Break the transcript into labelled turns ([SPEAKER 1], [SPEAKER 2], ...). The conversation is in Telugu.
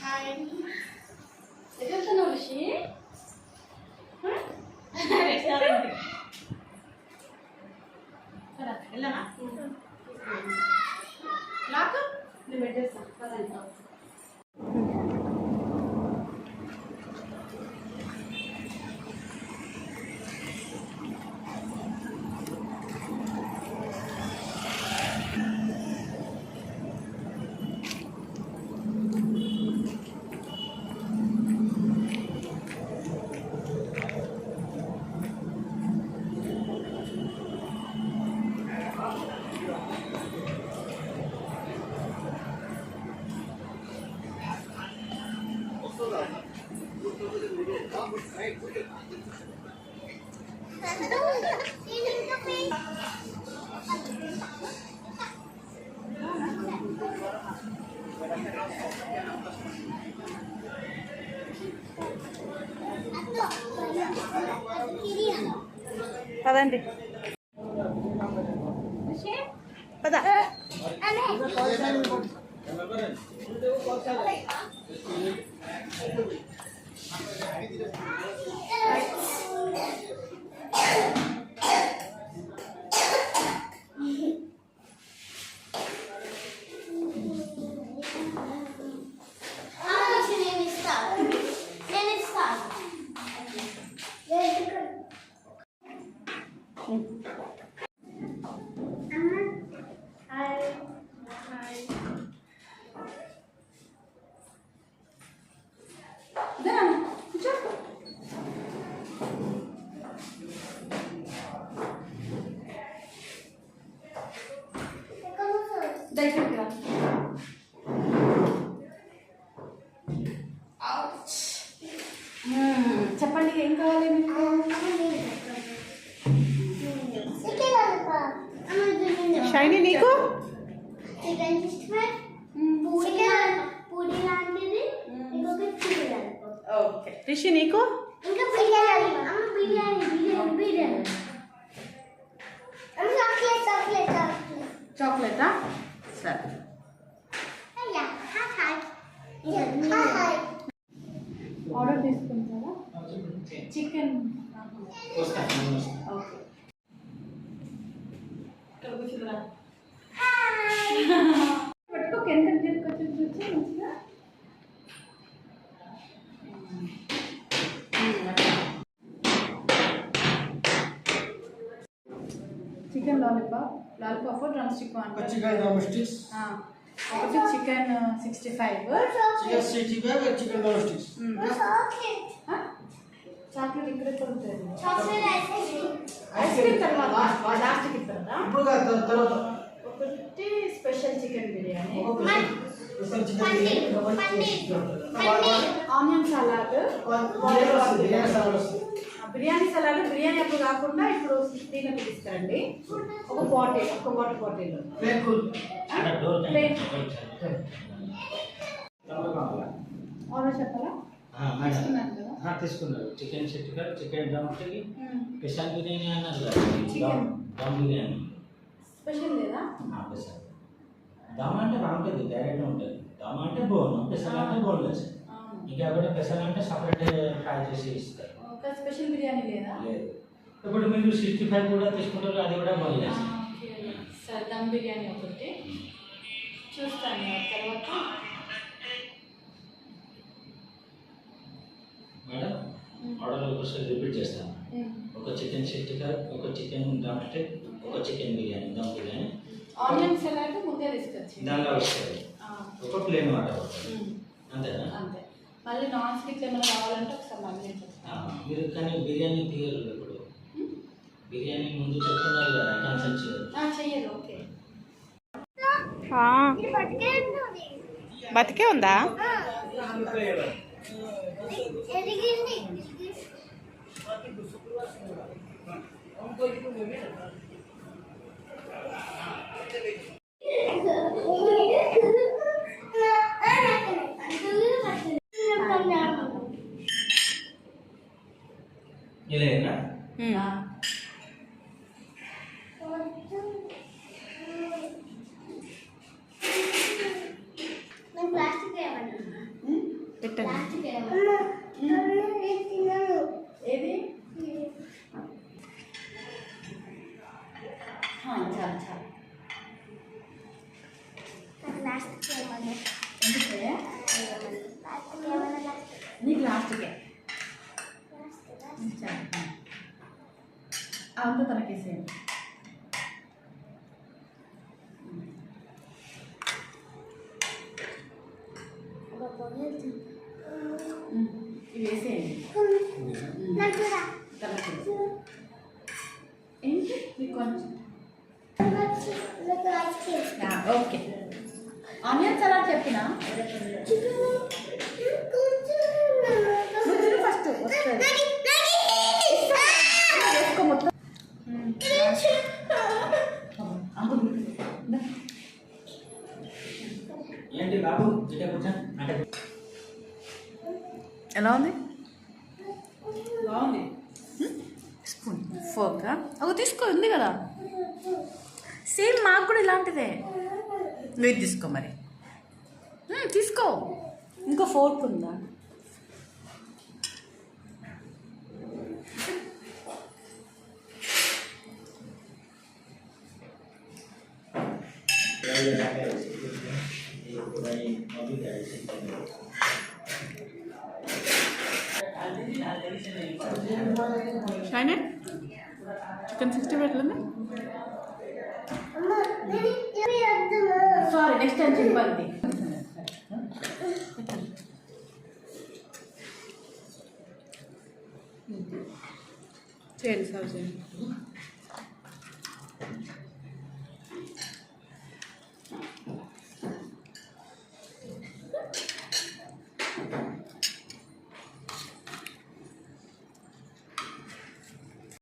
[SPEAKER 1] హాయ్ ఎక్కడున్నావు రిషి? రెస్టారెంట్ వెళ్ళనా? నాకు నేను పెట్టేస్తాను. పదండి పద. చెప్పండి ఏం కావాలి మీకు? షైనీ నీకు? ఓకే. రిషి నీకు? చాక్లెటా? సరే. ఆర్డర్ తీసుకుంటారా? చికెన్ పట్టుకోక ఎంత తీసుకొచ్చి చూసి మంచిగా. Chicken lollipop drumstick
[SPEAKER 2] chicken drumsticks
[SPEAKER 1] ఒకటి chicken 65
[SPEAKER 2] chicken drumsticks
[SPEAKER 1] chocolate ఇక్కడ కొడుతుంది. ఐస్ క్రీమ్ తర్వాత లాస్ట్కి ఇస్తారా? ఒకటి special chicken biryani, onion salad, biryani salad. Biryani అప్పుడు కాకుండా ఇప్పుడు దీనికి ఇస్తారండి. ఒక వాటర్ బాటిల్ ఆర్డర్ చెప్పాలా?
[SPEAKER 2] తీసుకున్నారు. చికెన్ సిట్టికర్, chicken drumstick, special biryani అన్నారు కదా, దమ్ బిర్యానీ
[SPEAKER 1] స్పెషల్ లేదా?
[SPEAKER 2] స్పెషల్. దమ్ అంటే బాగుంటుంది, డైరెక్ట్ ఉంటుంది. దమ్ అంటే బోన్, స్పెషల్ అంటే బోన్లెస్. ఇంకా ఒకటి స్పెషల్ అంటే సపరేట్ ఫ్రై చేసి ఇస్తారు.
[SPEAKER 1] స్పెషల్ బిర్యానీ లేదా?
[SPEAKER 2] లేదు. ఇప్పుడు మీరు 65 కూడా తీసుకుంటారు, అది కూడా బోన్లెస్.
[SPEAKER 1] సరే, దమ్ బిర్యానీ ఒకటి చూస్తాను. తర్వాత
[SPEAKER 2] మేడం ఆర్డర్ ఒకసారి రిపీట్ చేస్తాను. ఒక చికెన్ సిట్టికర్, ఒక చికెన్ డ్రమ్ స్టిక్, ఒక chicken biryani, dum biryani,
[SPEAKER 1] onion salad ముందే తీసుకొచ్చి
[SPEAKER 2] దానిలో వస్తుంది. ఒక ప్లేన్ వాటర్ అంతేనా?
[SPEAKER 1] అంతే. మళ్ళీ నాన్ స్టిక్ ఏమైనా కావాలంటే ఒకసారి మళ్ళీ
[SPEAKER 2] మీరు కానీ బిర్యానీ తీయరు. ఇప్పుడు బిర్యానీ ముందు చెప్తున్నారు కదా, క్యాన్సల్
[SPEAKER 1] చెయ్యదు. ఓకే.
[SPEAKER 3] బతికే ఉందా?
[SPEAKER 2] ఇలానా?
[SPEAKER 1] చాలు చాలు.
[SPEAKER 3] లాస్ట్
[SPEAKER 1] ఎందుకే నీకు లాస్ట్కే చాలు. అంతా తనకేసేయండి. ఇవి వేసేయండి. తనకి ఏంటి మీకు కొంచెం ఓకే. ఆనియన్ సలాడ్ చెప్పినా ఫస్ట్ వస్తుంది వేసుకో మొత్తం.
[SPEAKER 2] ఏంటి బాబు ఇటే కూర్చో అంటే
[SPEAKER 4] ఎలా ఉంది?
[SPEAKER 1] బాగుంది.
[SPEAKER 4] స్పూన్ ఫోర్క్ ఒక తీసుకో, ఉంది కదా సేమ్ మాకు కూడా ఇలాంటిదే. నువ్వు తీసుకో మరి. తీసుకో.
[SPEAKER 1] ఇంకో ఫోర్క్ ఉందా?
[SPEAKER 4] షైనీ చికెన్ 60 ఎట్లుంది?
[SPEAKER 1] సారీ నెక్స్ట్ టైం చెప్పండి.
[SPEAKER 4] చేయండి, సర్వ్ చేయండి.